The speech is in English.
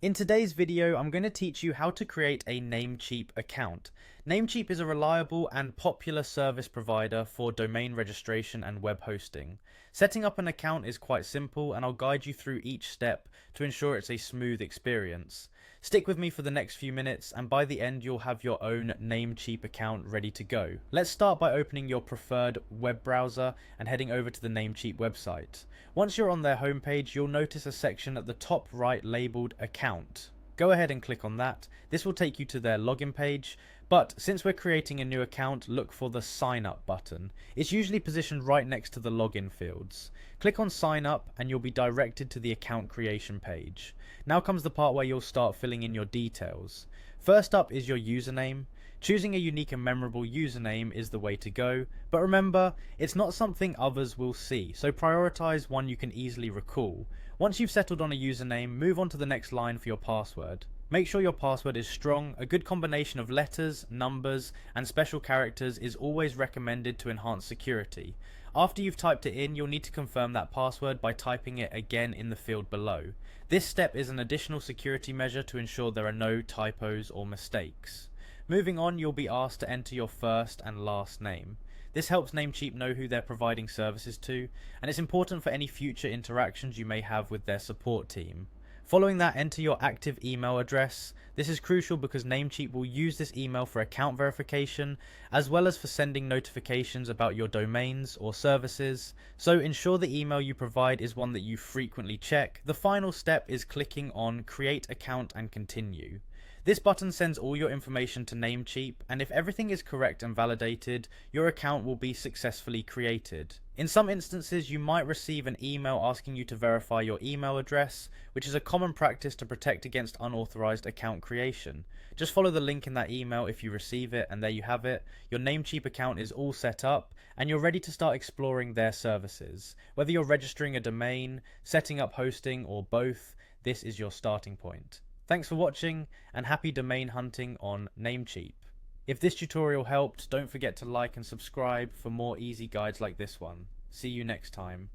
In today's video, I'm going to teach you how to create a Namecheap account. Namecheap is a reliable and popular service provider for domain registration and web hosting. Setting up an account is quite simple, and I'll guide you through each step to ensure it's a smooth experience. Stick with me for the next few minutes, and by the end you'll have your own Namecheap account ready to go. Let's start by opening your preferred web browser and heading over to the Namecheap website. Once you're on their homepage, you'll notice a section at the top right labelled Account. Go ahead and click on that. This will take you to their login page, but since we're creating a new account, look for the Sign Up button. It's usually positioned right next to the login fields. Click on Sign Up and you'll be directed to the account creation page. Now comes the part where you'll start filling in your details. First up is your username. Choosing a unique and memorable username is the way to go, but remember, it's not something others will see, so prioritize one you can easily recall. Once you've settled on a username, move on to the next line for your password. Make sure your password is strong. A good combination of letters, numbers, and special characters is always recommended to enhance security. After you've typed it in, you'll need to confirm that password by typing it again in the field below. This step is an additional security measure to ensure there are no typos or mistakes. Moving on, you'll be asked to enter your first and last name. This helps Namecheap know who they're providing services to, and it's important for any future interactions you may have with their support team. Following that, enter your active email address. This is crucial because Namecheap will use this email for account verification, as well as for sending notifications about your domains or services, so ensure the email you provide is one that you frequently check. The final step is clicking on Create Account and Continue. This button sends all your information to Namecheap, and if everything is correct and validated, your account will be successfully created. In some instances, you might receive an email asking you to verify your email address, which is a common practice to protect against unauthorized account creation. Just follow the link in that email if you receive it, and there you have it. Your Namecheap account is all set up, and you're ready to start exploring their services. Whether you're registering a domain, setting up hosting, or both, this is your starting point. Thanks for watching, and happy domain hunting on Namecheap. If this tutorial helped, don't forget to like and subscribe for more easy guides like this one. See you next time.